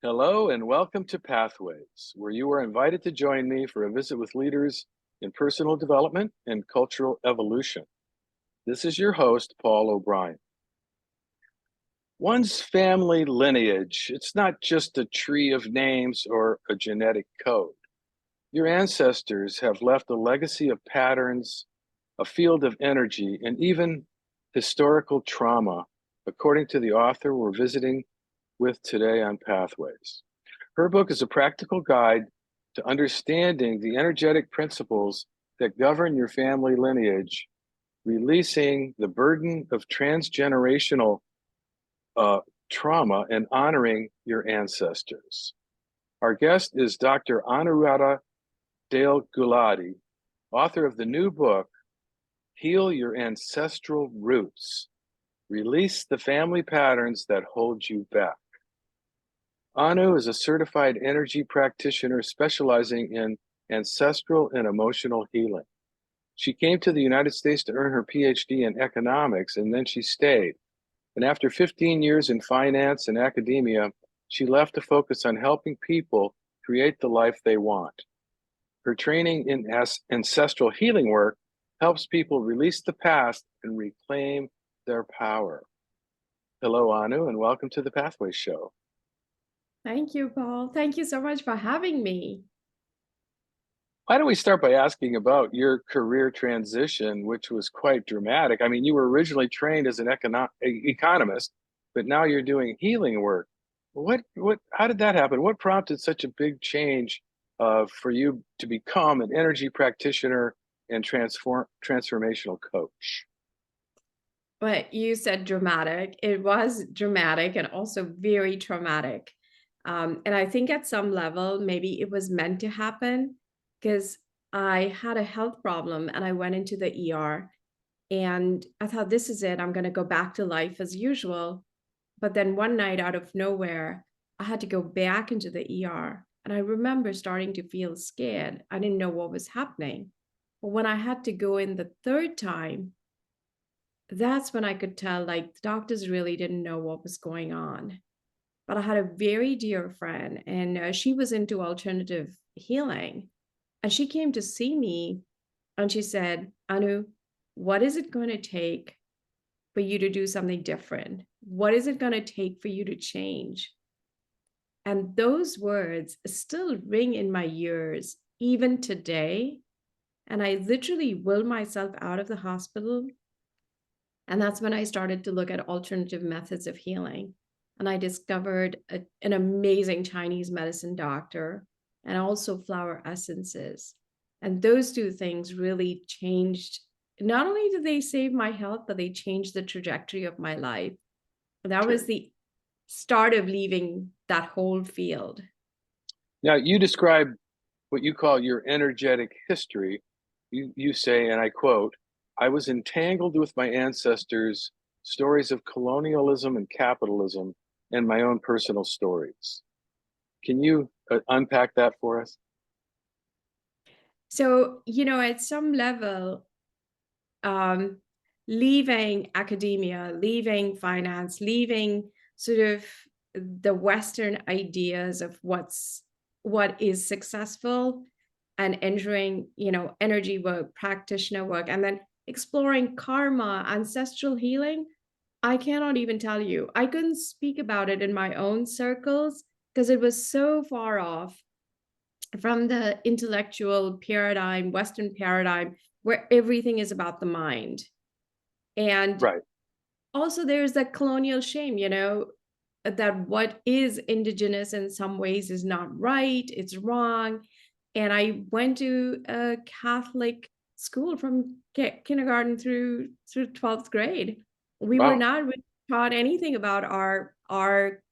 Hello and welcome to Pathways, where you are invited to join me for a visit with leaders in personal development and cultural evolution. This is your host, Paul O'Brien. One's family lineage, it's not just a tree of names or a genetic code. Your ancestors have left a legacy of patterns, a field of energy, and even historical trauma, according to the author we're visiting with today on Pathways. Her book is a practical guide to understanding the energetic principles that govern your family lineage, releasing the burden of transgenerational trauma and honoring your ancestors. Our guest is Dr. Anuradha Dayal-Gulati, author of the new book, Heal Your Ancestral Roots. Release the family patterns that hold you back. Anu is a certified energy practitioner specializing in ancestral and emotional healing. She came to the United States to earn her Ph.D. in economics, and then she stayed. And after 15 years in finance and academia, she left to focus on helping people create the life they want. Her training in ancestral healing work helps people release the past and reclaim their power. Hello, Anu, and welcome to the Pathways Show. Thank you, Paul. Thank you so much for having me. Why don't we start by asking about your career transition, which was quite dramatic? I mean, you were originally trained as an economist, but now you're doing healing work. How did that happen? What prompted such a big change for you to become an energy practitioner and transformational coach? But you said dramatic. It was dramatic and also very traumatic. And I think at some level, maybe it was meant to happen because I had a health problem and I went into the ER and I thought, this is it. I'm going to go back to life as usual. But then one night out of nowhere, I had to go back into the ER. And I remember starting to feel scared. I didn't know what was happening. But when I had to go in the third time, that's when I could tell, like, the doctors really didn't know what was going on. But I had a very dear friend, and she was into alternative healing. And she came to see me and she said, Anu, what is it going to take for you to do something different? What is it going to take for you to change? And those words still ring in my ears even today. And I literally willed myself out of the hospital. And that's when I started to look at alternative methods of healing. And I discovered an amazing Chinese medicine doctor and also flower essences. And those two things really changed. Not only did they save my health, but they changed the trajectory of my life. That was Sure. the start of leaving that whole field. Now, you describe what you call your energetic history. You say, and I quote, I was entangled with my ancestors' stories of colonialism and capitalism and my own personal stories. Can you unpack that for us? So, at some level, um, leaving academia, leaving finance, leaving sort of the Western ideas of what is successful and entering, energy work, practitioner work, and then exploring karma, ancestral healing. I cannot even tell you. I couldn't speak about it in my own circles because it was so far off from the intellectual paradigm, Western paradigm, where everything is about the mind. And Right. also, there's that colonial shame, that what is indigenous in some ways is not right, it's wrong. And I went to a Catholic school from kindergarten through 12th grade. We were Wow. not really taught anything about our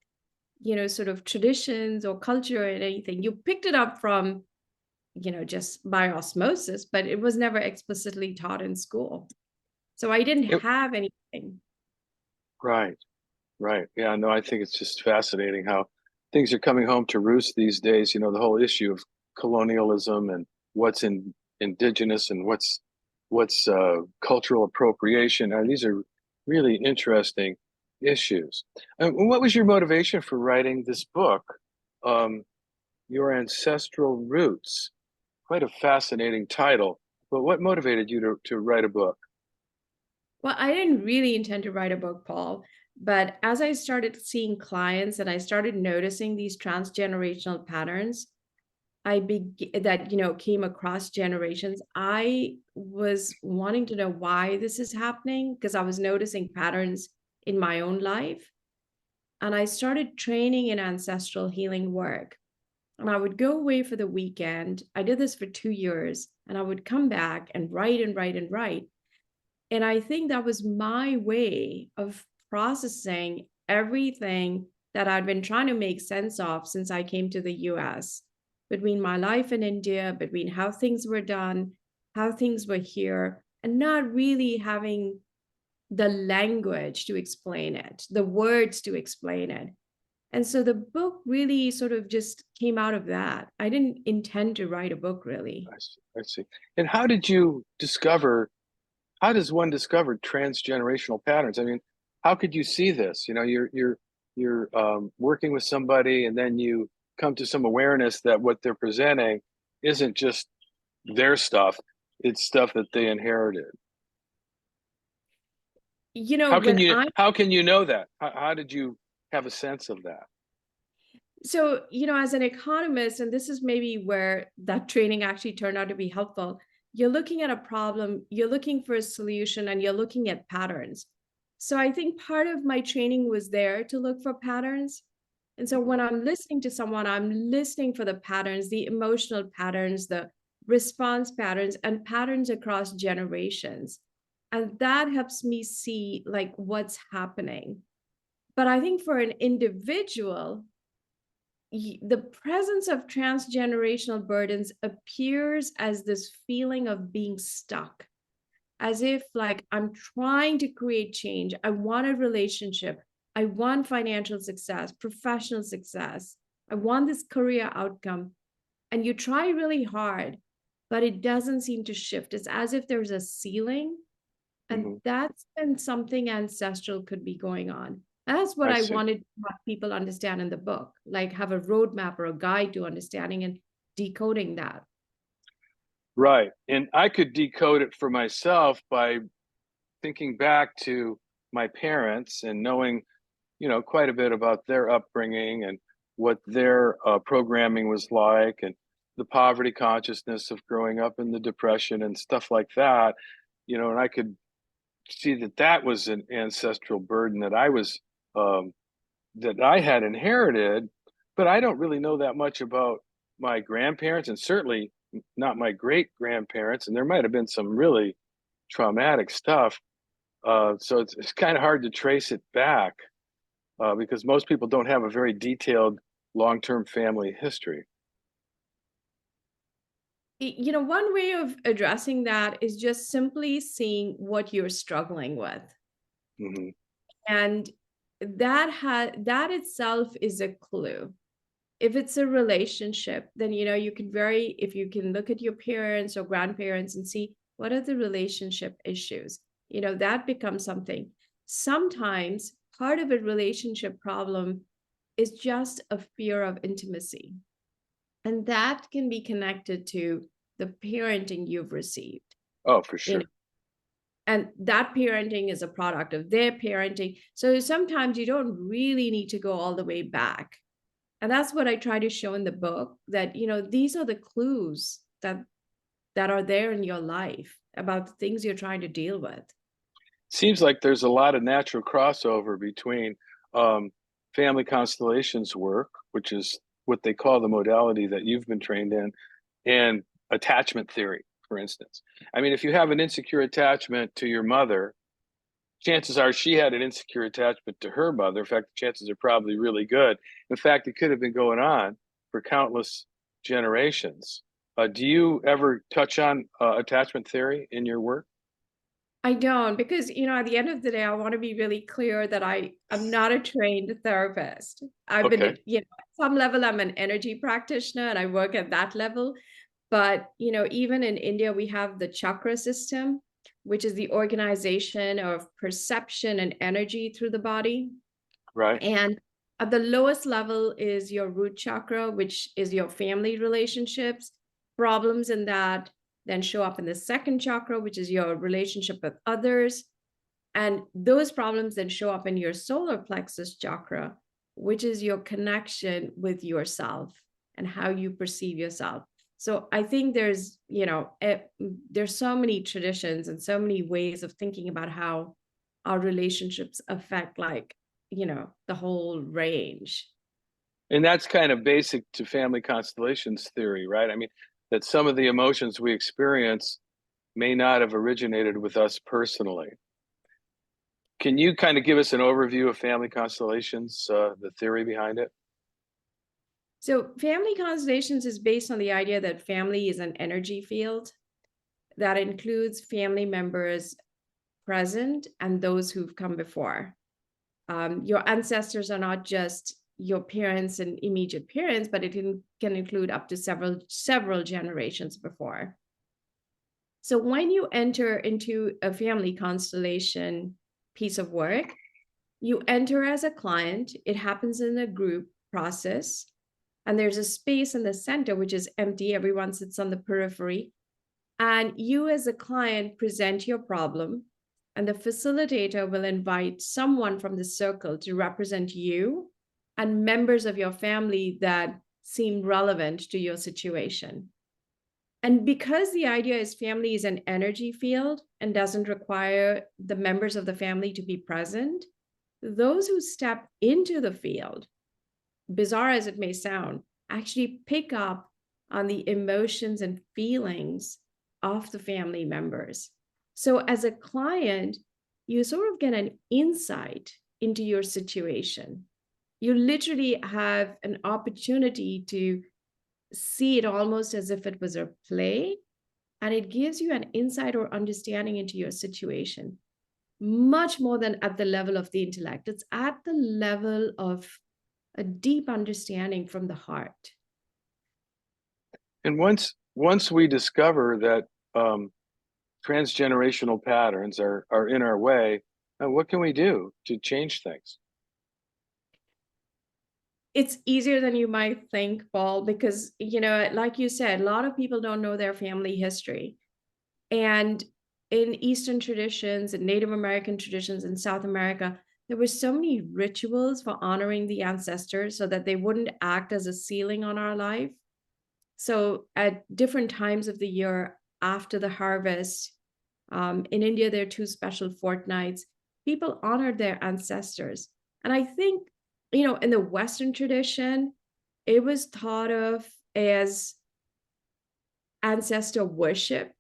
sort of traditions or culture or anything. You picked it up from, just by osmosis, but it was never explicitly taught in school. So I didn't It, have anything. right. Right. Yeah. No, I think it's just fascinating how things are coming home to roost these days. The whole issue of colonialism and what's indigenous and what's cultural appropriation. And these are really interesting issues. And what was your motivation for writing this book? um, Your Ancestral Roots. Quite a fascinating title. But what motivated you to write a book? Well, I didn't really intend to write a book, Paul, but as I started seeing clients and I started noticing these transgenerational patterns, that came across generations. I was wanting to know why this is happening because I was noticing patterns in my own life, and I started training in ancestral healing work. And I would go away for the weekend. I did this for 2 years, and I would come back and write and write and write. And I think that was my way of processing everything that I'd been trying to make sense of since I came to the US, between my life in India, between how things were done, how things were here, and not really having the language to explain it, the words to explain it. And so the book really sort of just came out of that. I didn't intend to write a book, really. I see. I see. And how did you discover? How does one discover transgenerational patterns? I mean, how could you see this? You know, you're working with somebody, and then you come to some awareness that what they're presenting isn't just their stuff; it's stuff that they inherited. When I How can you know that? How did you have a sense of that? So, as an economist, and this is maybe where that training actually turned out to be helpful, you're looking at a problem, you're looking for a solution, and you're looking at patterns. So, I think part of my training was there to look for patterns. And so, Mhm. when I'm listening to someone, I'm listening for the patterns, the emotional patterns, the response patterns, and patterns across generations. And that helps me see like what's happening. But I think for an individual, the presence of transgenerational burdens appears as this feeling of being stuck, as if like I'm trying to create change. I want a relationship. I want financial success, professional success. I want this career outcome. And you try really hard, but it doesn't seem to shift. It's as if there's a ceiling. And Mhm. that's when something ancestral could be going on. That's what I I see. wanted to have people understand in the book, like have a roadmap or a guide to understanding and decoding that. Right. And I could decode it for myself by thinking back to my parents and knowing, quite a bit about their upbringing and what their programming was like, and the poverty consciousness of growing up in the depression and stuff like that. And I could see that that was an ancestral burden um, that I had inherited, but I don't really know that much about my grandparents, and certainly not my great grandparents. And there might have been some really traumatic stuff. So it's kind of hard to trace it back because most people don't have a very detailed long-term family history. One way of addressing that is just simply seeing what you're struggling with. Hmm. And that itself is a clue. If it's a relationship, then you can very if you can look at your parents or grandparents and see what are the relationship issues, that becomes something. Sometimes part of a relationship problem is just a fear of intimacy, and that can be connected to the parenting you've received. Oh, for you know sure. and that parenting is a product of their parenting, so sometimes you don't really need to go all the way back. And that's what I try to show in the book, that, these are the clues that are there in your life about the things you're trying to deal with. Seems like there's a lot of natural crossover between um, family constellations work, which is what they call the modality that you've been trained in, and attachment theory, for instance. I mean, if you have an insecure attachment to your mother, chances are she had an insecure attachment to her mother. In fact, the chances are probably really good. In fact, it could have been going on for countless generations. Do you ever touch on attachment theory in your work? I don't, because, at the end of the day, I want to be really clear that I'm not a trained therapist. I've been, Okay, at some level, I'm an energy practitioner and I work at that level. But, even in India, we have the chakra system, which is the organization of perception and energy through the body. right. And At the lowest level is your root chakra, which is your family relationships. Problems in that then show up in the second chakra, which is your relationship with others. And those problems then show up in your solar plexus chakra, which is your connection with yourself and how you perceive yourself. So I think there's so many traditions and so many ways of thinking about how our relationships affect, like, the whole range. And that's kind of basic to family constellations theory, right? I mean, that some of the emotions we experience may not have originated with us personally. Can you kind of give us an overview of family constellations, the theory behind it? So family constellations is based on the idea that family is an energy field that includes family members present and those who've come before. Your ancestors are not just your parents and immediate parents, but it can include up to several generations before. So when you enter into a family constellation piece of work, you enter as a client. It happens in a group process, and there's a space in the center which is empty. Everyone sits on the periphery, and you as a client present your problem, and the facilitator will invite someone from the circle to represent you and members of your family that seem relevant to your situation. And because the idea is family is an energy field and doesn't require the members of the family to be present, those who step into the field, bizarre as it may sound, actually pick up on the emotions and feelings of the family members. So as a client, you sort of get an insight into your situation. You literally have an opportunity to see it almost as if it was a play, and it gives you an insight or understanding into your situation, much more than at the level of the intellect. It's at the level of a deep understanding from the heart. And once we discover that transgenerational patterns are in our way, what can we do to change things? It's easier than you might think, Paul, because, like you said, a lot of people don't know their family history. And in Eastern traditions and Native American traditions in South America, there were so many rituals for honoring the ancestors so that they wouldn't act as a ceiling on our life. So at different times of the year after the harvest, in India, there are two special fortnights. People honored their ancestors. And I think, in the Western tradition, it was thought of as ancestor worship,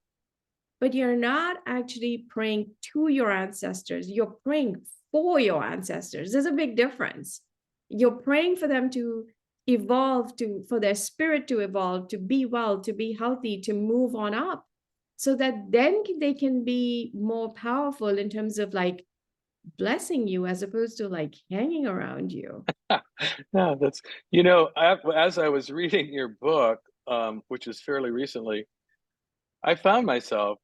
but you're not actually praying to your ancestors. You're praying for your ancestors. There's a big difference. You're praying for them to evolve, for their spirit to evolve, to be well, to be healthy, to move on up, so that then they can be more powerful in terms of like blessing you as opposed to like hanging around you. No, that's, as I was reading your book, which is fairly recently, I found myself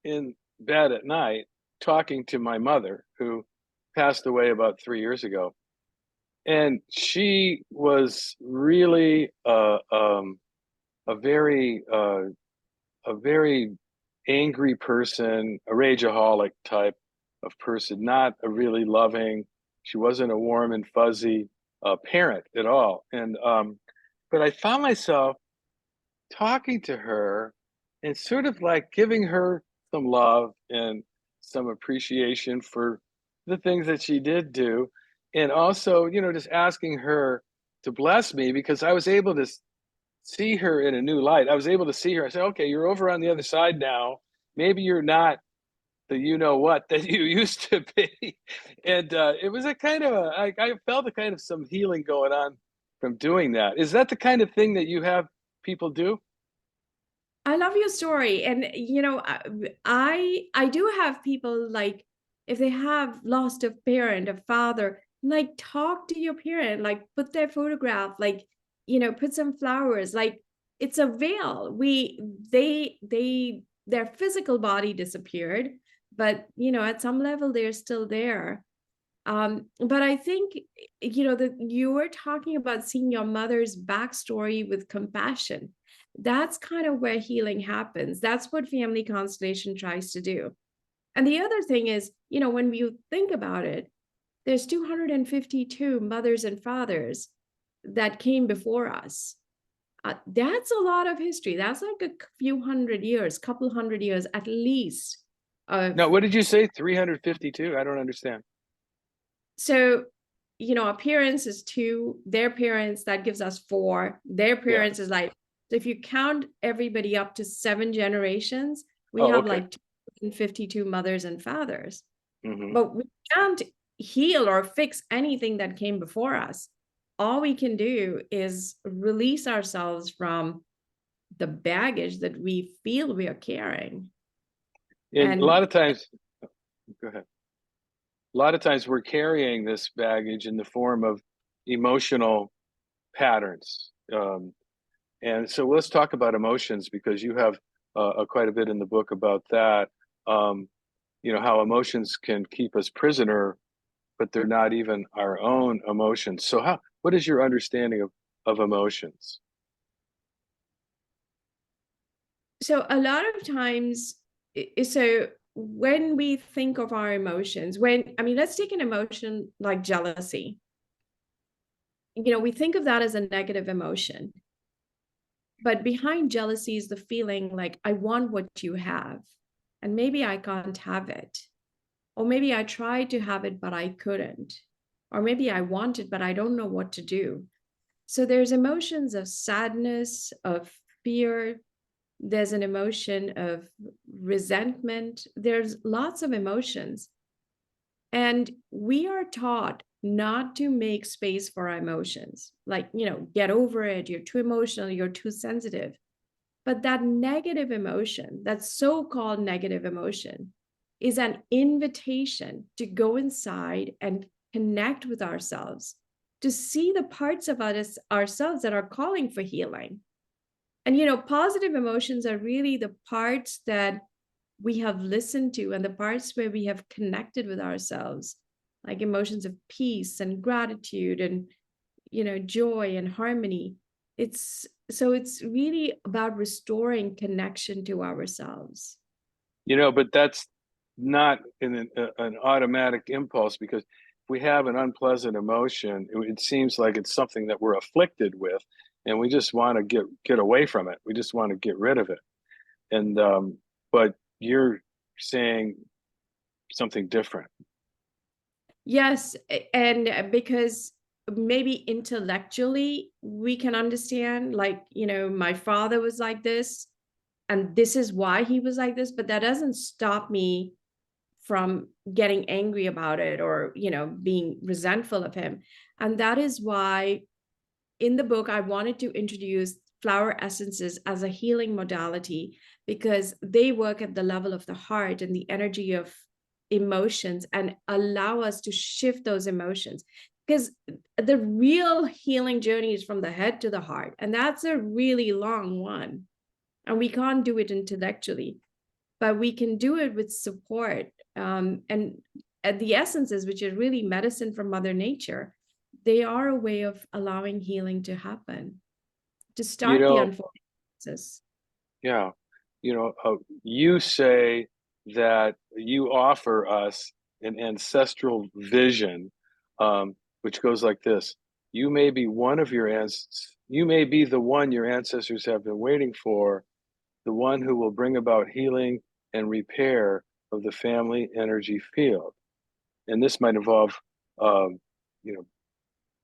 in bed at night talking to my mother, who passed away about 3 years ago. And she was really a very a very angry person, a rageaholic type of person, not a really loving. She wasn't a warm and fuzzy parent at all. And but I found myself talking to her and sort of like giving her some love and some appreciation for the things that she did do. And also, just asking her to bless me, because I was able to see her in a new light. I was able to see her. I said, okay, you're over on the other side now. Maybe you're not the what that you used to be. And it was a kind of I felt a kind of some healing going on from doing that. Is that the kind of thing that you have people do? I love your story. And, I do have people, like, if they have lost a parent, a father, like, talk to your parent, like, put their photograph, like, put some flowers, like, it's a veil. Their physical body disappeared, but, at some level, they're still there. But I think, you know, that you were talking about seeing your mother's backstory with compassion. That's kind of where healing happens. That's what family constellation tries to do. And the other thing is, you know, when you think about it, there's 252 mothers and fathers that came before us. That's a lot of history. That's like a few hundred years, couple hundred years at least. Of Now, what did you say? 352? I don't understand. so, you know, our parents is two, their parents, that gives us four. Their Yeah. parents is like, so if you count everybody up to 7 generations, we Oh, have okay. like 252 mothers and fathers. Hmm. But we can't heal or fix anything that came before us. All we can do is release ourselves from the baggage that we feel we are carrying. And a And lot of times, go ahead. A lot of times we're carrying this baggage in the form of emotional patterns. And so let's talk about emotions because you have quite a bit in the book about that. Um, you know, how emotions can keep us prisoner, but they're not even our own emotions. So what is your understanding of emotions? so a lot of times, so when we think of our emotions, I mean, let's take an emotion like jealousy. You know, we think of that as a negative emotion. But behind jealousy is the feeling like, I want what you have, and maybe I can't have it. Or maybe I tried to have it, but I couldn't. Or maybe I want it, but I don't know what to do. So there's emotions of sadness, of fear. There's an emotion of resentment. There's lots of emotions. And we are taught not to make space for our emotions. Like, you know, get over it. You're too emotional. You're too sensitive. But that negative emotion, that so called negative emotion, is an invitation to go inside and connect with ourselves, to see the parts of ourselves that are calling for healing. And, you know, positive emotions are really the parts that we have listened to and the parts where we have connected with ourselves, like emotions of peace and gratitude and, you know, joy and harmony. It's really about restoring connection to ourselves. You know, but that's not an automatic impulse because if we have an unpleasant emotion, it seems like it's something that we're afflicted with, and we just want to get away from it. We just want to get rid of it. And but you're saying something different. Yes, and because maybe intellectually we can understand, like, you know, my father was like this, and this is why he was like this, but that doesn't stop me from getting angry about it or, you know, being resentful of him. And that is why in the book I wanted to introduce flower essences as a healing modality, because they work at the level of the heart and the energy of emotions and allow us to shift those emotions, because the real healing journey is from the head to the heart, and that's a really long one, and we can't do it intellectually, but we can do it with support. And the essences, which are really medicine from Mother Nature, they are a way of allowing healing to happen, to You start the know, unfolding process. yeah, you know, you say that you offer us an ancestral vision, which goes like this: You may be one of your you may be the one your ancestors have been waiting for, the one who will bring about healing and repair of the family energy field. And this might involve, um, you know,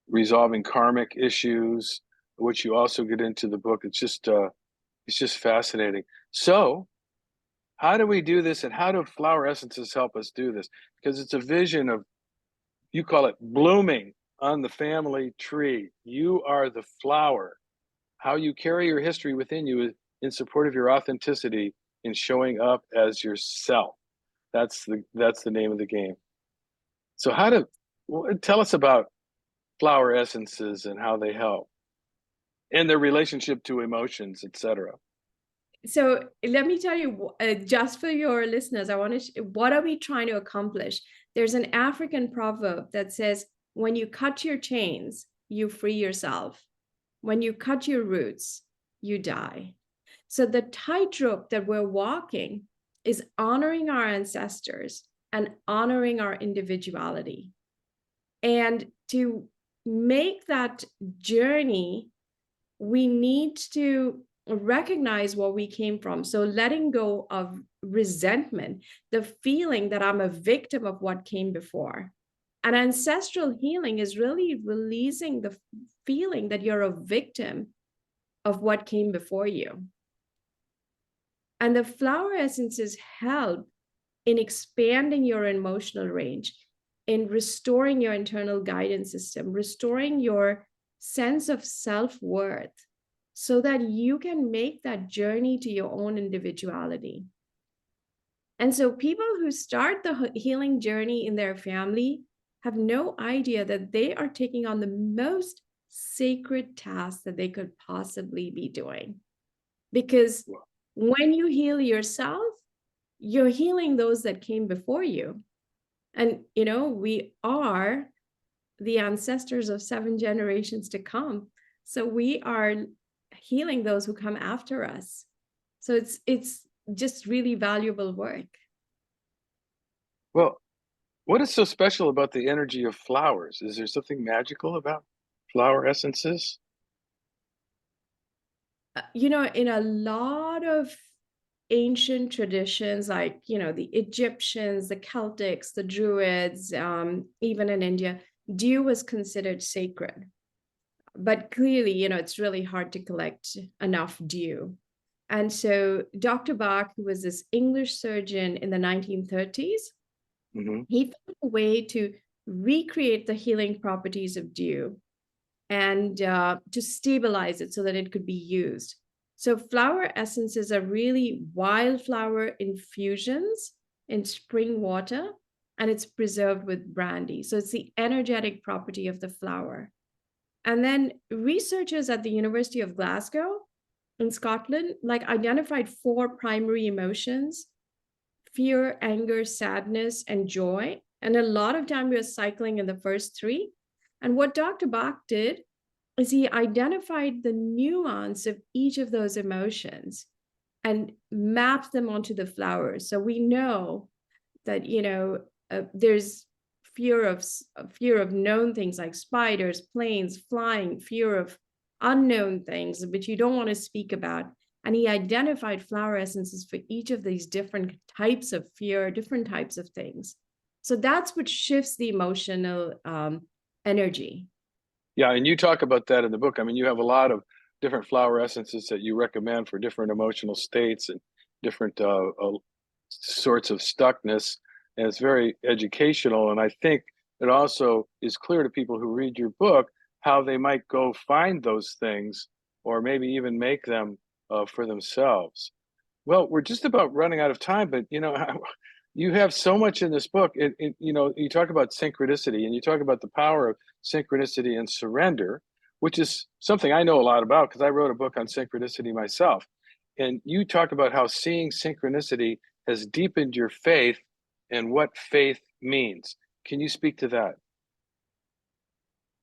resolving karmic issues, which you also get into the book. It's just fascinating. So, how do we do this, and how do flower essences help us do this? Because it's a vision of, you call it blooming on the family tree. You are the flower. How you carry your history within you in support of your authenticity in showing up as yourself. That's the name of the game. So tell us about flower essences and how they help and their relationship to emotions, etc. So let me tell you, just for your listeners, I want to, what are we trying to accomplish? There's an African proverb that says, when you cut your chains, you free yourself. When you cut your roots, you die. So the tightrope that we're walking is honoring our ancestors and honoring our individuality. And to make that journey, we need to recognize where we came from. So letting go of resentment, the feeling that I'm a victim of what came before. And ancestral healing is really releasing the feeling that you're a victim of what came before you. And the flower essences help in expanding your emotional range, in restoring your internal guidance system, restoring your sense of self-worth, so that you can make that journey to your own individuality. And so people who start the healing journey in their family have no idea that they are taking on the most sacred task that they could possibly be doing. Because when you heal yourself, you're healing those that came before you. And, we are the ancestors of 7 generations to come. So we are healing those who come after us. So it's just really valuable work. Well, what is so special about the energy of flowers? Is there something magical about flower essences? In a lot of ancient traditions, like, the Egyptians, the Celtics, the Druids, even in India, dew was considered sacred. But clearly, it's really hard to collect enough dew. And so Dr. Bach, who was this English surgeon in the 1930s, he found a way to recreate the healing properties of dew and to stabilize it so that it could be used. So flower essences are really wildflower infusions in spring water, and it's preserved with brandy. So it's the energetic property of the flower. And then researchers at the University of Glasgow in Scotland identified 4 primary emotions: fear, anger, sadness, and joy. And a lot of time we were cycling in the first 3. And what Dr. Bach did is he identified the nuance of each of those emotions and mapped them onto the flowers. So we know that, there's fear of known things like spiders, planes, flying, fear of unknown things, which you don't want to speak about. And he identified flower essences for each of these different types of fear, different types of things. So that's what shifts the emotional energy. Yeah, and you talk about that in the book. I mean, you have a lot of different flower essences that you recommend for different emotional states and different sorts of stuckness. And it's very educational. And I think it also is clear to people who read your book how they might go find those things or maybe even make them for themselves. Well, we're just about running out of time, but you have so much in this book. You talk about synchronicity and you talk about the power of synchronicity and surrender, which is something I know a lot about because I wrote a book on synchronicity myself. And you talk about how seeing synchronicity has deepened your faith and what faith means. Can you speak to that?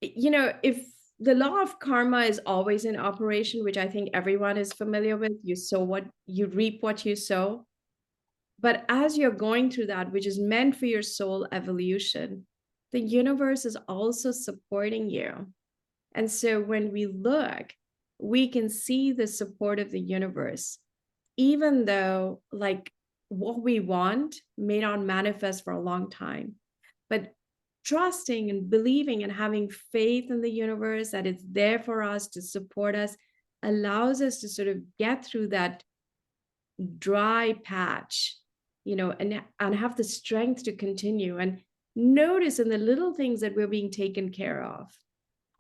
If the law of karma is always in operation, which I think everyone is familiar with, you sow what you reap, what you sow. But as you're going through that, which is meant for your soul evolution, the universe is also supporting you. And so when we look, we can see the support of the universe, even though what we want may not manifest for a long time. But trusting and believing and having faith in the universe that it's there for us to support us allows us to sort of get through that dry patch, and have the strength to continue and notice in the little things that we're being taken care of.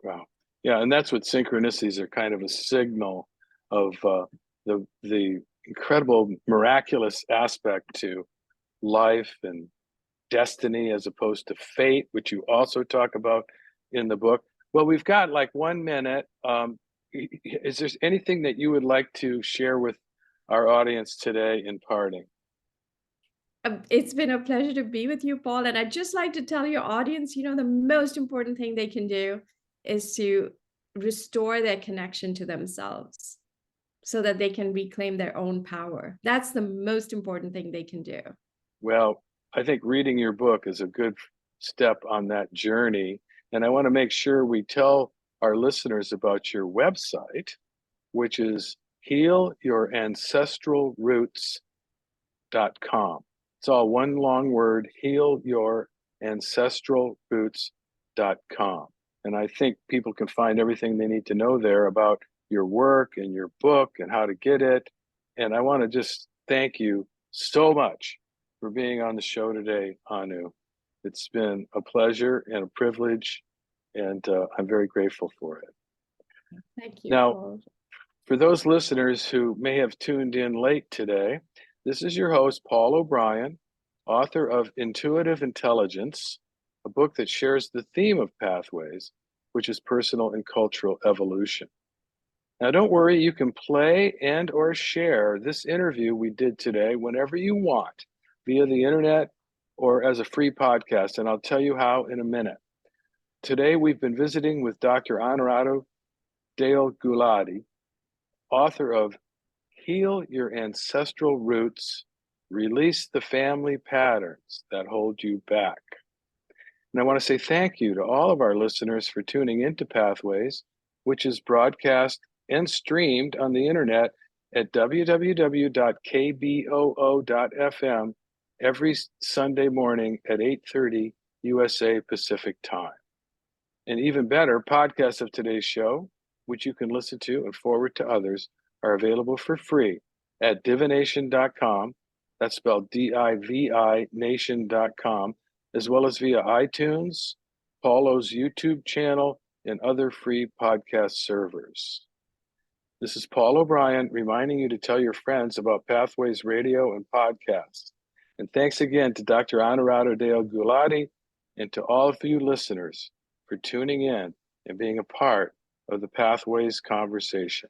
Wow. Yeah, and that's what synchronicities are, kind of a signal of the incredible miraculous aspect to life and destiny as opposed to fate, which you also talk about in the book. Well, we've got like 1 minute. Is there anything that you would like to share with our audience today in parting? It's been a pleasure to be with you, Paul. And I'd just like to tell your audience, the most important thing they can do is to restore their connection to themselves so that they can reclaim their own power. That's the most important thing they can do. Well, I think reading your book is a good step on that journey. And I want to make sure we tell our listeners about your website, which is healyourancestralroots.com. It's all one long word, healyourancestralroots.com. And I think people can find everything they need to know there about your work and your book and how to get it. And I want to just thank you so much for being on the show today, Anu. It's been a pleasure and a privilege, and I'm very grateful for it. Thank you, Now, Paul. for those listeners who may have tuned in late today, this is your host, Paul O'Brien, author of Intuitive Intelligence, a book that shares the theme of pathways, which is personal and cultural evolution. Now, don't worry, you can play and or share this interview we did today whenever you want via the internet or as a free podcast, and I'll tell you how in a minute. Today, we've been visiting with Dr. Anuradha Dayal-Gulati, author of Heal Your Ancestral Roots, Release the Family Patterns That Hold You Back. And I want to say thank you to all of our listeners for tuning into Pathways, which is broadcast and streamed on the internet at www.kboo.fm every Sunday morning at 8:30 USA Pacific Time. And even better, podcasts of today's show, which you can listen to and forward to others, are available for free at divination.com. That's spelled DIVI nation.com, as well as via iTunes, Paulo's YouTube channel, and other free podcast servers. This is Paul O'Brien reminding you to tell your friends about Pathways Radio and podcasts. And thanks again to Dr. Anuradha Dayal-Gulati and to all of you listeners for tuning in and being a part of the Pathways conversation.